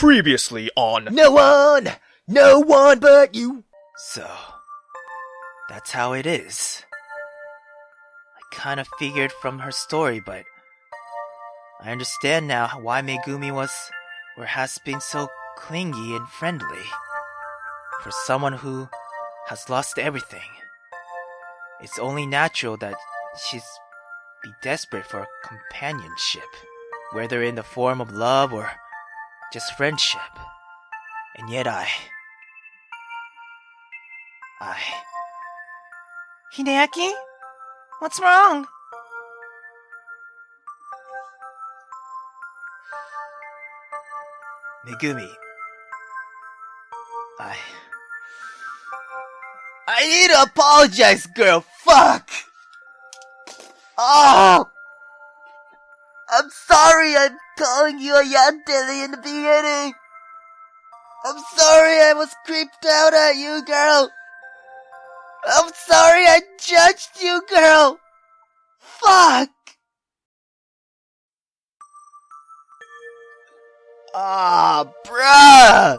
Previously on... No one but you. So, that's how it is. I kind of figured from her story, but I understand now why Megumi was or has been so clingy and friendly. For someone who has lost everything, it's only natural that she's be desperate for companionship, whether in the form of love or just friendship. And yet Hideaki? What's wrong? Megumi, I need to apologize, girl. Fuck! Oh! I'm sorry I'm calling you a yandere in the beginning. I'm sorry I was creeped out at you, girl. I'm sorry I judged you, girl. Fuck! Ah, bruh!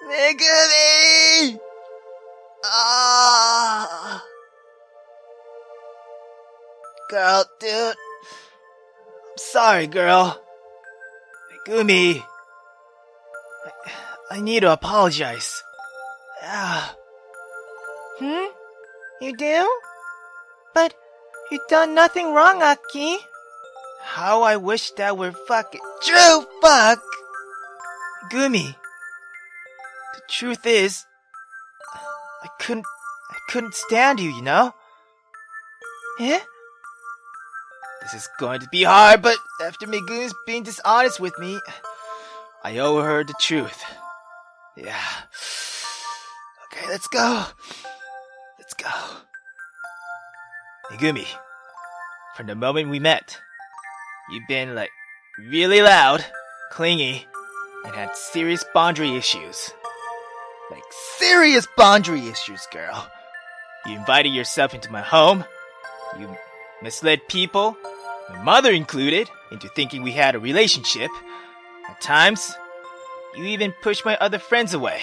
Megumi! Ah! Girl, dude. I'm sorry, girl. Megumi. I need to apologize. You do? But you've done nothing wrong, Aki. How I wish that were fucking true, fuck! Megumi. The truth is, I couldn't stand you, you know? Eh? This is going to be hard, but after Megumi's being dishonest with me, I owe her the truth. Yeah. Okay, let's go. Let's go. Megumi, from the moment we met, you've been, really loud, clingy, and had serious boundary issues. Serious boundary issues, girl. You invited yourself into my home. You misled people, my mother included, into thinking we had a relationship. At times, you even pushed my other friends away.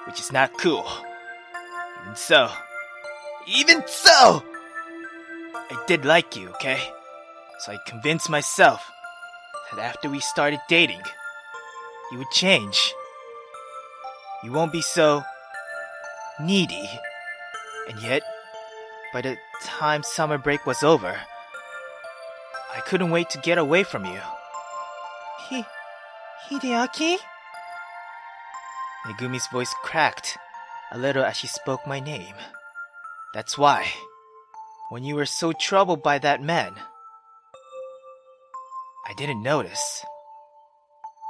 Which is not cool. Even so, I did like you, okay? So I convinced myself that after we started dating, you would change. You won't be so needy. And yet, by the time summer break was over, I couldn't wait to get away from you. Hideaki? Megumi's voice cracked a little as she spoke my name. That's why, when you were so troubled by that man, I didn't notice.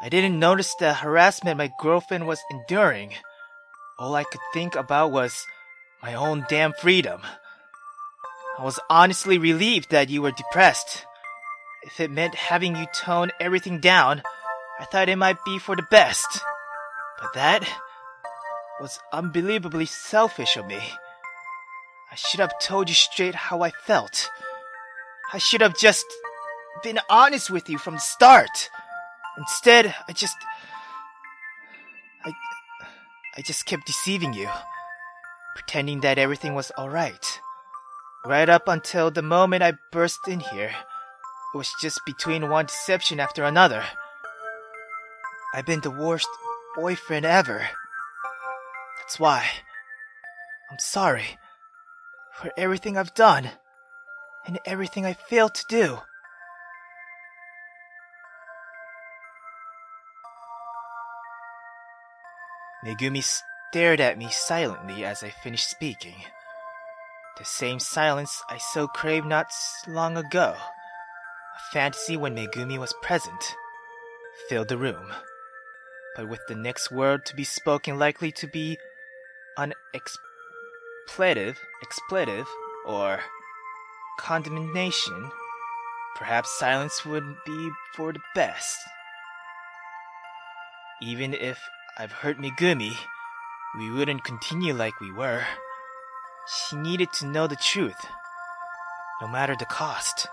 I didn't notice the harassment my girlfriend was enduring. All I could think about was my own damn freedom. I was honestly relieved that you were depressed. If it meant having you tone everything down, I thought it might be for the best. But that was unbelievably selfish of me. I should have told you straight how I felt. I should have just been honest with you from the start. Instead, I just kept deceiving you, pretending that everything was alright. Right up until the moment I burst in here, it was just between one deception after another. I've been the worst boyfriend ever. That's why I'm sorry for everything I've done and everything I failed to do. Megumi stared at me silently as I finished speaking. The same silence I so craved not long ago, a fantasy when Megumi was present, filled the room. But with the next word to be spoken likely to be an expletive, or condemnation, perhaps silence would be for the best. Even if I've hurt Megumi, we wouldn't continue like we were. She needed to know the truth, no matter the cost.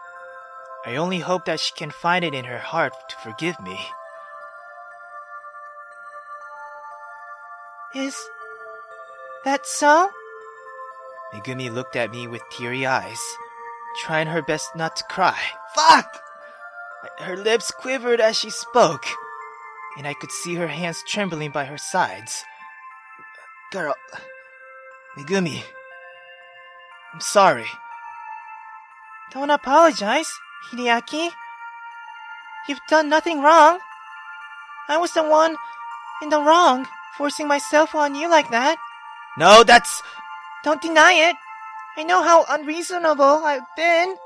I only hope that she can find it in her heart to forgive me. Is that so? Megumi looked at me with teary eyes, trying her best not to cry. Fuck! Her lips quivered as she spoke, and I could see her hands trembling by her sides. Girl, Megumi, I'm sorry. Don't apologize, Hideaki. You've done nothing wrong. I was the one in the wrong, forcing myself on you like that. No, that's... Don't deny it. I know how unreasonable I've been.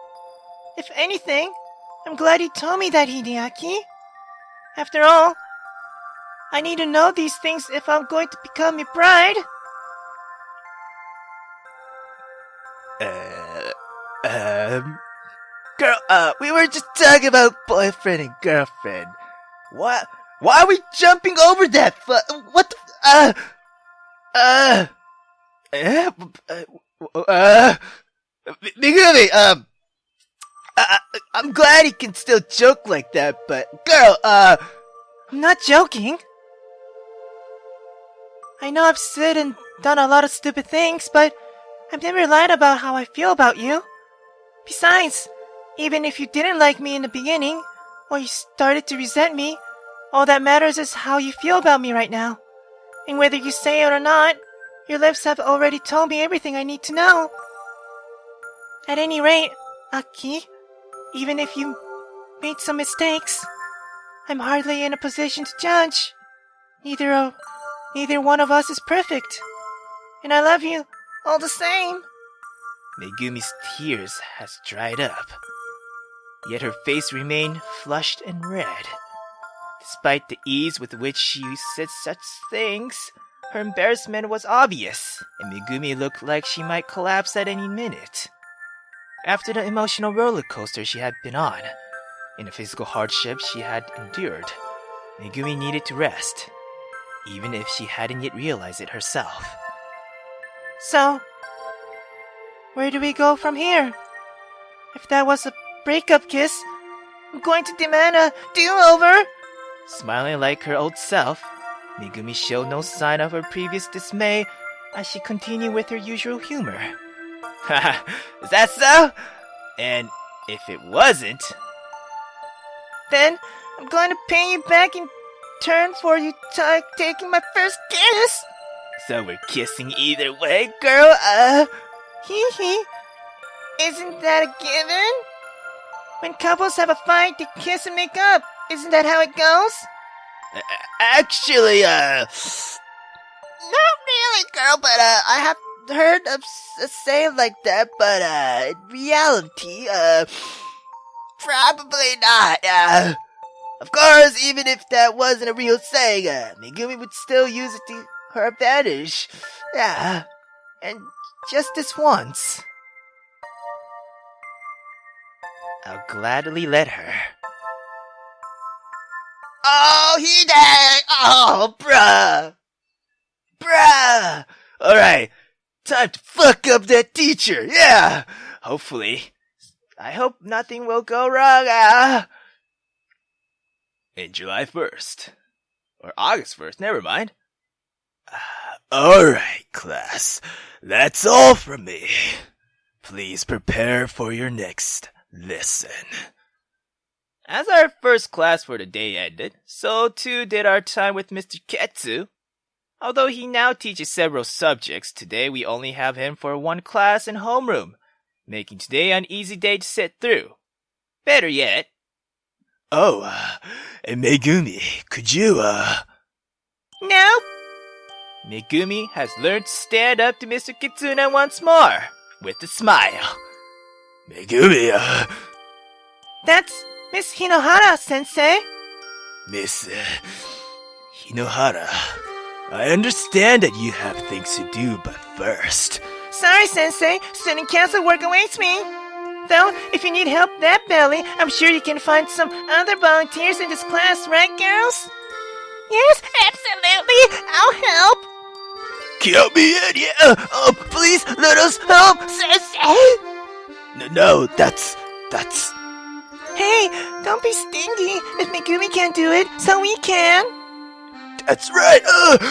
If anything, I'm glad you told me that, Hideaki. After all, I need to know these things if I'm going to become your bride. Girl, we were just talking about boyfriend and girlfriend. Why are we jumping over that? What the, Megumi, I'm glad he can still joke like that, but girl, I'm not joking. I know I've said and done a lot of stupid things, but I've never lied about how I feel about you. Besides, even if you didn't like me in the beginning, or you started to resent me, all that matters is how you feel about me right now. And whether you say it or not, your lips have already told me everything I need to know. At any rate, Aki, even if you made some mistakes, I'm hardly in a position to judge. Neither one of us is perfect. And I love you all the same. Megumi's tears has dried up, yet her face remained flushed and red. Despite the ease with which she said such things, her embarrassment was obvious, and Megumi looked like she might collapse at any minute. After the emotional roller coaster she had been on, and the physical hardship she had endured, Megumi needed to rest, even if she hadn't yet realized it herself. So, where do we go from here? If that was a breakup kiss, I'm going to demand a do-over. Smiling like her old self, Megumi showed no sign of her previous dismay as she continued with her usual humor. Haha, is that so? And if it wasn't... Then, I'm going to pay you back in turn for you taking my first kiss. So we're kissing either way, girl? Hee hee. Isn't that a given? When couples have a fight, they kiss and make up. Isn't that how it goes? actually, not really, girl, but, I have heard of a saying like that, but, in reality, probably not, Of course, even if that wasn't a real saying, Megumi would still use it to her advantage. Yeah, and just this once. I'll gladly let her. Oh, he did! Oh, bruh! Alright, time to fuck up that teacher, yeah! Hopefully. I hope nothing will go wrong, in July 1st. Or August 1st, never mind. Alright, class. That's all from me. Please prepare for your next lesson. As our first class for the day ended, so too did our time with Mr. Ketsu. Although he now teaches several subjects, today we only have him for one class in homeroom, making today an easy day to sit through. Better yet... Oh, Megumi, could you, No. Megumi has learned to stand up to Mr. Kestuna once more, with a smile. Megumi, That's Miss Hinohara-sensei. Miss, Hinohara, I understand that you have things to do, but first... Sorry, Sensei. Student council work awaits me. Though, if you need help that badly, I'm sure you can find some other volunteers in this class, right, girls? Yes, absolutely. I'll help. Count me in, yeah! Please, let us help! Sensei! No, that's... Hey, don't be stingy. If Megumi can't do it, so we can. That's right.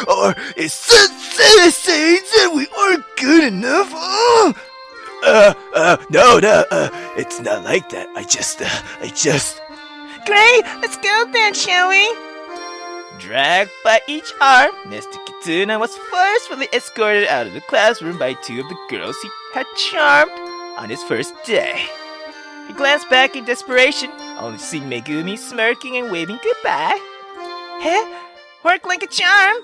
Or is Sensei saying that we aren't good enough? No, it's not like that. I just. Great, let's go then, shall we? Dragged by each arm, Mr. Kestuna was forcefully escorted out of the classroom by two of the girls he had charmed on his first day. He glanced back in desperation, only seeing Megumi smirking and waving goodbye. Huh? Work like a charm?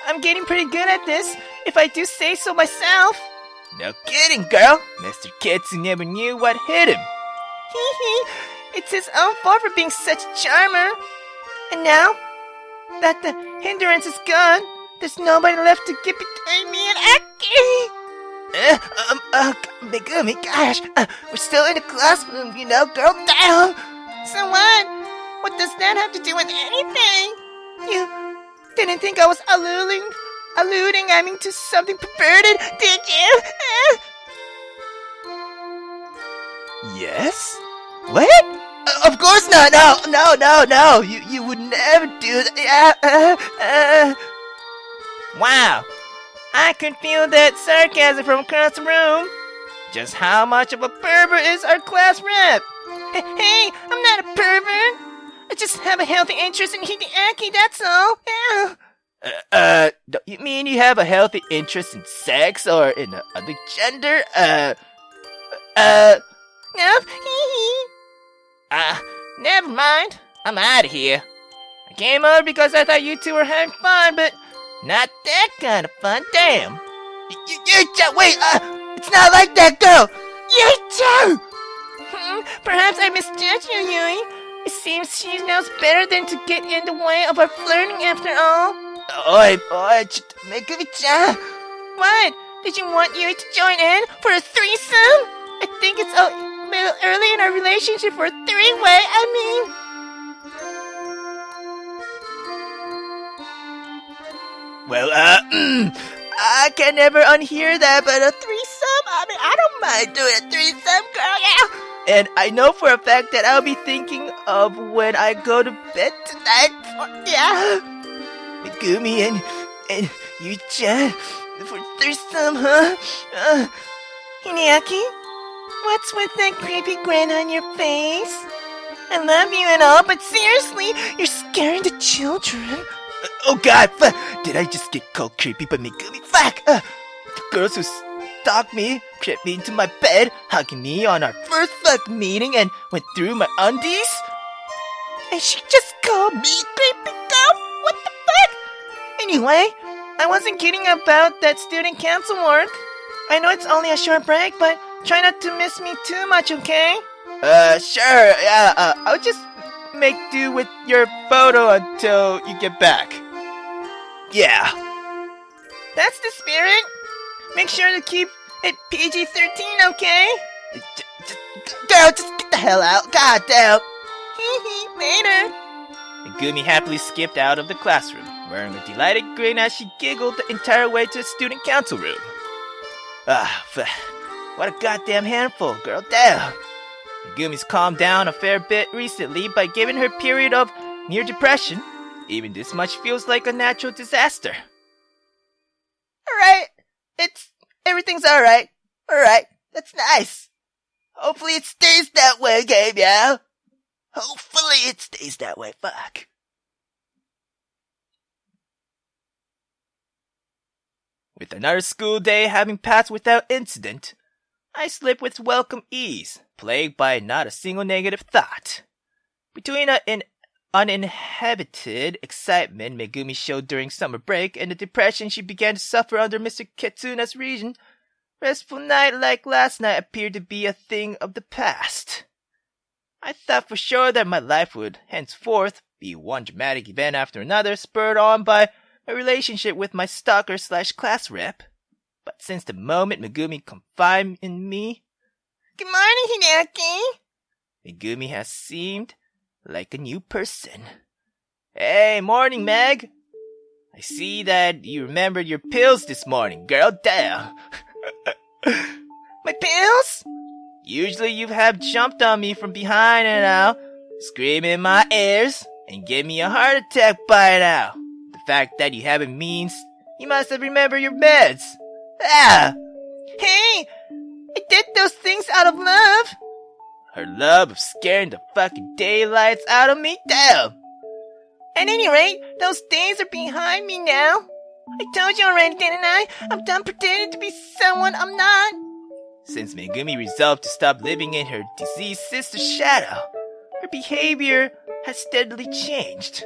I'm getting pretty good at this, if I do say so myself. No kidding, girl. Mr. Ketsu never knew what hit him. Hee hee, it's his own fault for being such a charmer. And now that the hindrance is gone, there's nobody left to get between me and Aki. Megumi, gosh, we're still in the classroom, you know, girl, damn! So what? What does that have to do with anything? You didn't think I was alluding, to something perverted, did you? Yes? What? Of course not, no, you would never do that, Wow, I could feel that sarcasm from across the room. Just how much of a pervert is our class rep? Hey, I'm not a pervert. I just have a healthy interest in Hideaki, that's all. Yeah. Don't you mean you have a healthy interest in sex or in the other gender? No, hee. Never mind. I'm out of here. I came over because I thought you two were having fun, but not that kind of fun, damn. Wait, it's not like that, girl! Perhaps I misjudged you, Yui. It seems she knows better than to get in the way of our flirting after all. Oi, Megumi-chan! What? Did you want Yui to join in for a threesome? I think it's a little early in our relationship for a three-way, Well, I can never unhear that, but a threesome? I don't mind doing a threesome, girl, yeah! And I know for a fact that I'll be thinking of when I go to bed tonight, yeah! Megumi and you-chan for threesome, huh? Hideaki, what's with that creepy grin on your face? I love you and all, but seriously, you're scaring the children. Oh god, did I just get called creepy by Megumi? Fuck! The girls who stalked me, crept me into my bed, hugging me on our first fuck meeting and went through my undies? And she just called me creepy girl? What the fuck? Anyway, I wasn't kidding about that student council work. I know it's only a short break, but try not to miss me too much, okay? Sure, yeah, I'll just make do with your photo until you get back. Yeah. That's the spirit. Make sure to keep it PG-13, okay? Girl, just get the hell out. God damn. Later. Megumi happily skipped out of the classroom, wearing a delighted grin as she giggled the entire way to the student council room. What a goddamn handful, girl, damn. Megumi's calmed down a fair bit recently by giving her period of near depression. Even this much feels like a natural disaster. Alright. Everything's alright. Alright. That's nice. Hopefully it stays that way, Gabe, yeah? Hopefully it stays that way, fuck. With another school day having passed without incident, I slept with welcome ease, plagued by not a single negative thought. Between an uninhibited excitement Megumi showed during summer break and the depression she began to suffer under Mr. Ketsuna's regime, restful night like last night appeared to be a thing of the past. I thought for sure that my life would henceforth be one dramatic event after another, spurred on by my relationship with my stalker/class rep. But since the moment Megumi confided in me, Good morning, Hideaki. Megumi has seemed like a new person. Hey, morning, Meg. I see that you remembered your pills this morning, girl. Damn. My pills? Usually you have jumped on me from behind and now, screaming in my ears, and give me a heart attack by now. The fact that you haven't means you must have remembered your meds. Ah! Hey! I did those things out of love! Her love of scaring the fucking daylights out of me? Damn! At any rate, those days are behind me now. I told you already, didn't I? I'm done pretending to be someone I'm not. Since Megumi resolved to stop living in her deceased sister's shadow, her behavior has steadily changed.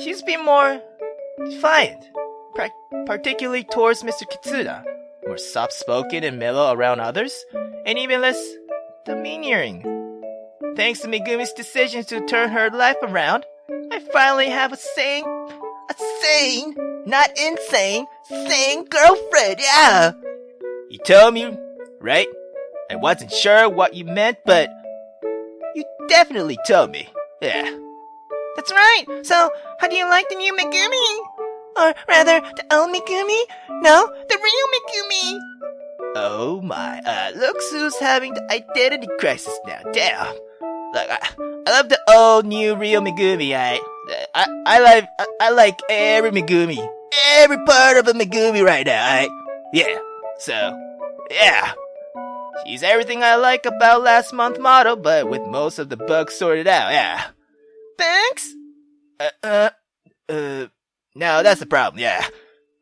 She's been more defiant, particularly towards Mr. Kestuna, more soft-spoken and mellow around others, and even less demeaning. Thanks to Megumi's decision to turn her life around, I finally have a sane, not insane, sane girlfriend, yeah! You told me, right? I wasn't sure what you meant, but you definitely told me, yeah. That's right! So, how do you like the new Megumi? Or rather, the old Megumi? No, the real Megumi! Oh my, looks who's having the identity crisis now, damn. Look, I love the old, new, real Megumi, I like every Megumi. Every part of a Megumi right now, Yeah, so, yeah. She's everything I like about last month's model, but with most of the bugs sorted out, yeah. Bugs? No, that's the problem, yeah.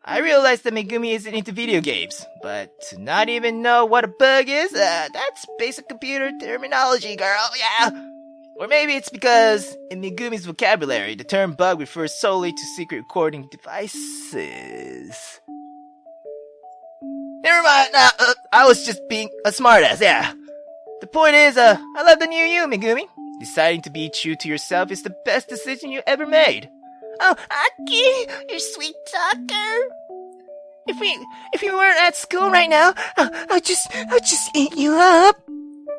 I realize that Megumi isn't into video games, but to not even know what a bug is, that's basic computer terminology, girl, yeah. Or maybe it's because, in Megumi's vocabulary, the term bug refers solely to secret recording devices. Never mind, I was just being a smartass, yeah. The point is, I love the new you, Megumi. Deciding to be true to yourself is the best decision you ever made. Oh, Aki, you're sweet talker. If we weren't at school right now, I'll just eat you up.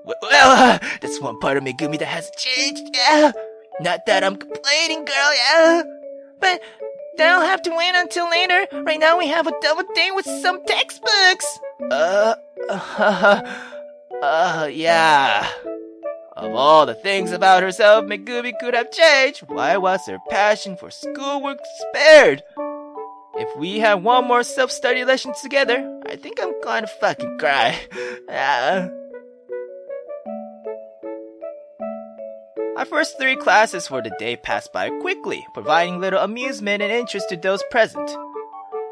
Well, that's one part of Megumi that hasn't changed, yeah. Not that I'm complaining, girl, yeah. But that'll have to wait until later. Right now we have a double date with some textbooks. Yeah. Of all the things about herself Megumi could have changed, why was her passion for schoolwork spared? If we have one more self-study lesson together, I think I'm going to fucking cry. Our first 3 classes for the day passed by quickly, providing little amusement and interest to those present.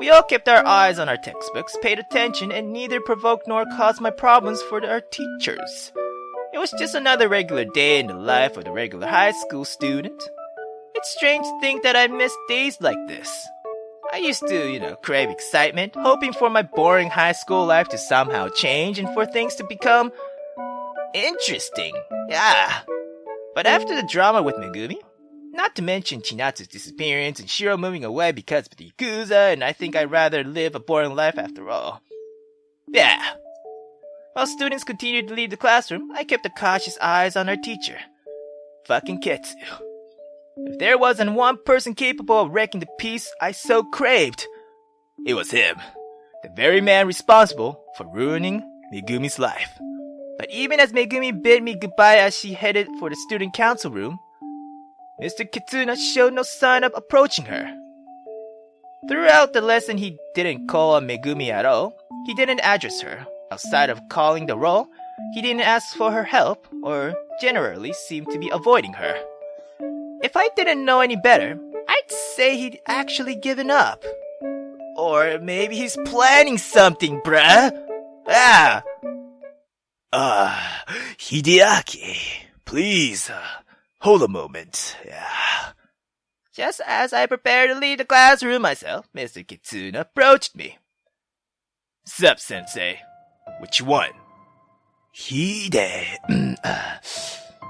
We all kept our eyes on our textbooks, paid attention, and neither provoked nor caused my problems for our teachers. It was just another regular day in the life of the regular high school student. It's strange to think that I missed days like this. I used to, crave excitement, hoping for my boring high school life to somehow change and for things to become interesting. Yeah. But after the drama with Megumi, not to mention Chinatsu's disappearance and Shiro moving away because of the Yakuza, and I think I'd rather live a boring life after all. Yeah. While students continued to leave the classroom, I kept a cautious eyes on our teacher. Fucking Ketsu. If there wasn't one person capable of wrecking the peace I so craved, it was him. The very man responsible for ruining Megumi's life. But even as Megumi bid me goodbye as she headed for the student council room, Mr. Kestuna showed no sign of approaching her. Throughout the lesson, he didn't call on Megumi at all. He didn't address her. Outside of calling the roll, he didn't ask for her help, or generally seemed to be avoiding her. If I didn't know any better, I'd say he'd actually given up. Or maybe he's planning something, bruh. Hideaki, please, hold a moment. Yeah. Just as I prepared to leave the classroom myself, Mr. Kestuna approached me. Sup, sensei? Which one?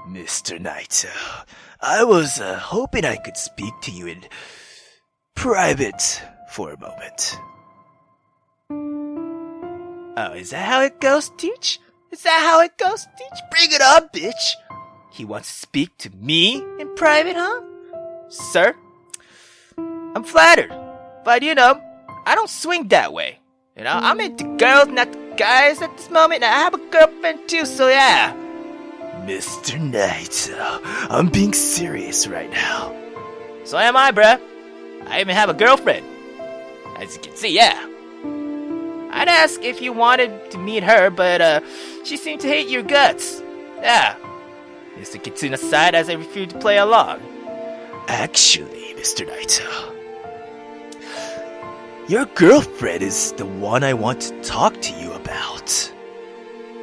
Mr. Naito, I was hoping I could speak to you in private for a moment. Oh, is that how it goes, Teach? Is that how it goes, Teach? Bring it on, bitch! He wants to speak to me in private, huh? Sir? I'm flattered, but I don't swing that way. I'm into girls, not guys at this moment, and I have a girlfriend too, so yeah. Mr. Naito, I'm being serious right now. So am I, bruh. I even have a girlfriend. As you can see, yeah. I'd ask if you wanted to meet her, but she seemed to hate your guts. Yeah. Mr. Kestuna sighed as I refused to play along. Actually, Mr. Naito, your girlfriend is the one I want to talk to you about.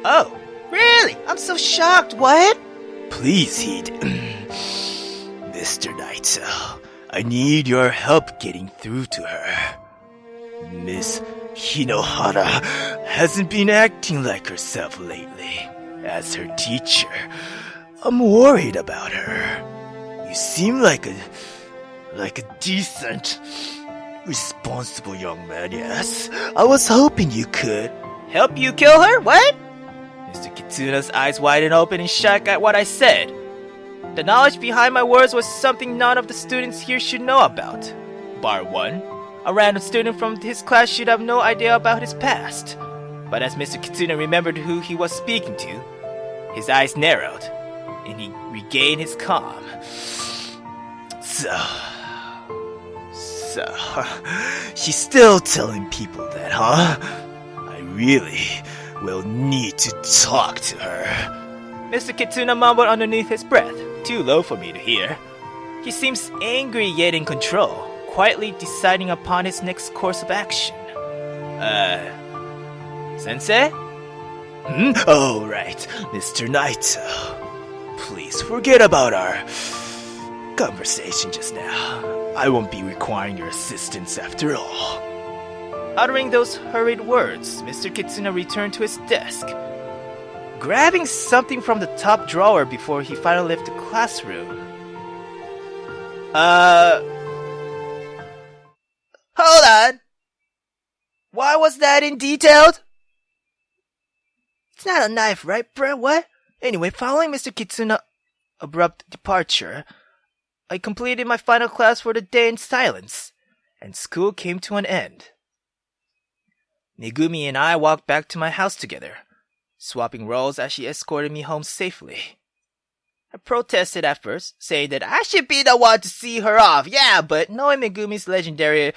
Oh, really? I'm so shocked. What? Please, Mr. Naito, I need your help getting through to her. Miss Hinohara hasn't been acting like herself lately. As her teacher, I'm worried about her. You seem like a decent, responsible young man, yes? I was hoping you could. Help you kill her? What? Mr. Ketsuna's eyes widened open in shock at what I said. The knowledge behind my words was something none of the students here should know about. Bar one, a random student from his class should have no idea about his past. But as Mr. Kestuna remembered who he was speaking to, his eyes narrowed, and he regained his calm. So, she's still telling people that, huh? I really will need to talk to her. Mr. Kestuna mumbled underneath his breath, too low for me to hear. He seems angry yet in control, quietly deciding upon his next course of action. Sensei? Oh, right, Mr. Naito. Please forget about our conversation just now. I won't be requiring your assistance after all. Uttering those hurried words, Mr. Kestuna returned to his desk, grabbing something from the top drawer before he finally left the classroom. Hold on. Why was that in detailed? It's not a knife, right, bro? What? Anyway, following Mr. Ketsuna's abrupt departure, I completed my final class for the day in silence, and school came to an end. Megumi and I walked back to my house together, swapping roles as she escorted me home safely. I protested at first, saying that I should be the one to see her off, yeah, but knowing Megumi's legendary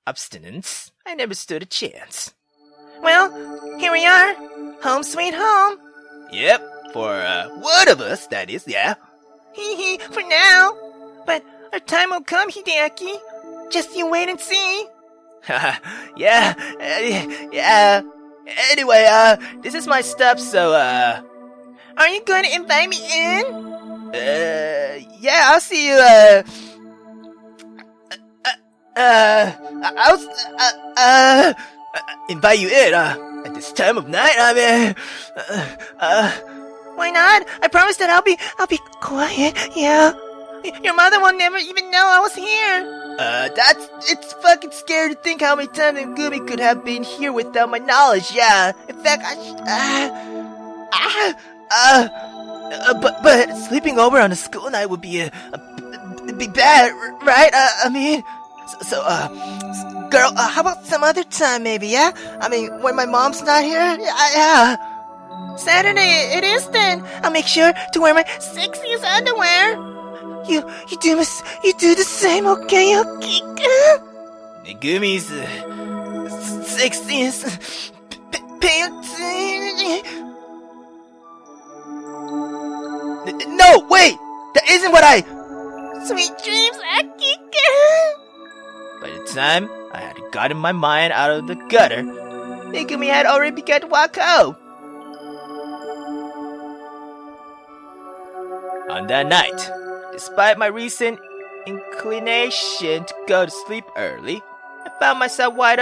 abstinence, I never stood a chance. Well, here we are. Home sweet home. Yep, for one of us, that is, yeah. Hee hee, for now. But our time will come, Hideaki. Just you wait and see. Yeah. Anyway, this is my stuff, so, Are you going to invite me in? Yeah, I'll see you, I'll invite you in, at this time of night, I mean, Why not? I promise that I'll be quiet, yeah. Your mother will never even know I was here. It's fucking scary to think how many times Megumi could have been here without my knowledge, yeah. In fact, but sleeping over on a school night would be bad, right? Girl, how about some other time maybe, yeah? I mean, when my mom's not here? Yeah. Saturday it is then. I'll make sure to wear my sexiest underwear. You do the same, okay? Megumi's sexiest pants. No, wait! That isn't what I... Sweet dreams, Akika! By the time I had gotten my mind out of the gutter, Megumi had already begun to walk home. On that night, despite my recent inclination to go to sleep early, I found myself wide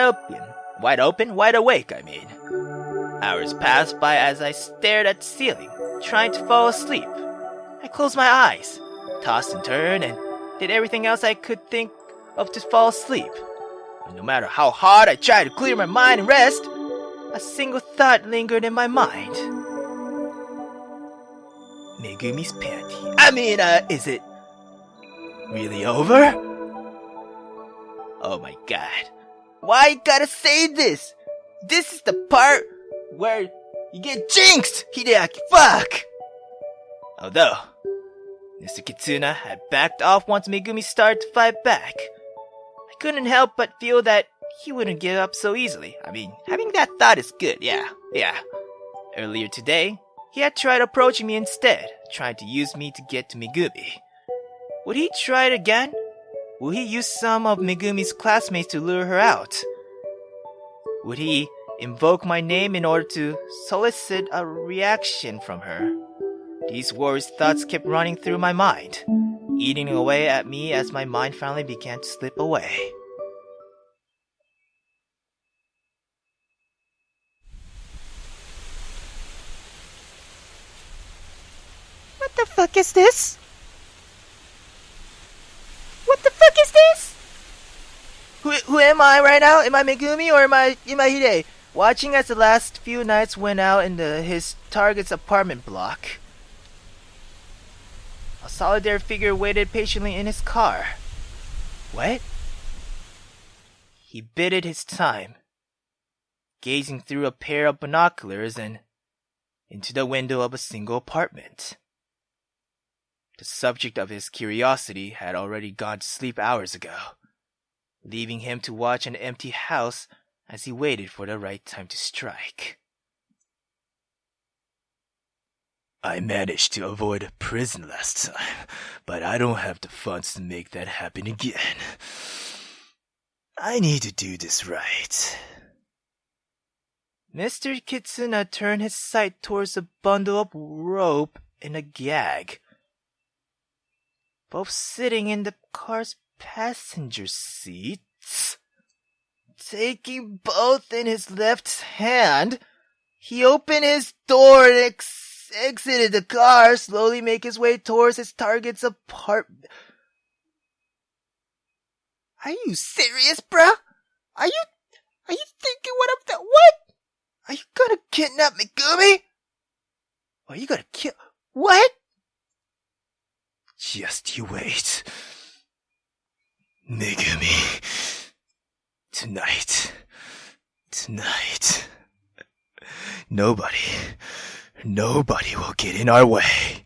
awake, I mean. Hours passed by as I stared at the ceiling, trying to fall asleep. I closed my eyes, tossed and turned, and did everything else I could think of to fall asleep. And no matter how hard I tried to clear my mind and rest, a single thought lingered in my mind. Megumi's panty. I mean, is it really over? Oh my god. Why you gotta say this? This is the part where you get jinxed, Hideaki, fuck! Although, Mr. Kestuna had backed off once Megumi started to fight back, I I couldn't help but feel that he wouldn't give up so easily. I mean, having that thought is good, yeah. Earlier today, he had tried approaching me instead, trying to use me to get to Megumi. Would he try it again? Will he use some of Megumi's classmates to lure her out? Would he invoke my name in order to solicit a reaction from her? These worried thoughts kept running through my mind, eating away at me as my mind finally began to slip away. What the fuck is this? What the fuck is this? Who am I right now? Am I Megumi or am I Hide? Watching as the last few nights went out in his target's apartment block. A solitary figure waited patiently in his car. What? He bided his time, gazing through a pair of binoculars and into the window of a single apartment. The subject of his curiosity had already gone to sleep hours ago, leaving him to watch an empty house as he waited for the right time to strike. I managed to avoid a prison last time, but I don't have the funds to make that happen again. I need to do this right. Mr. Kestuna turned his sight towards a bundle of rope and a gag, both sitting in the car's passenger seats. Taking both in his left hand, he opened his door and exited the car, slowly making his way towards his target's apartment. Are you serious, bruh? Are you thinking what? Are you gonna kidnap Megumi? Or are you gonna kill? What? Just you wait. Megumi. Tonight. Nobody will get in our way.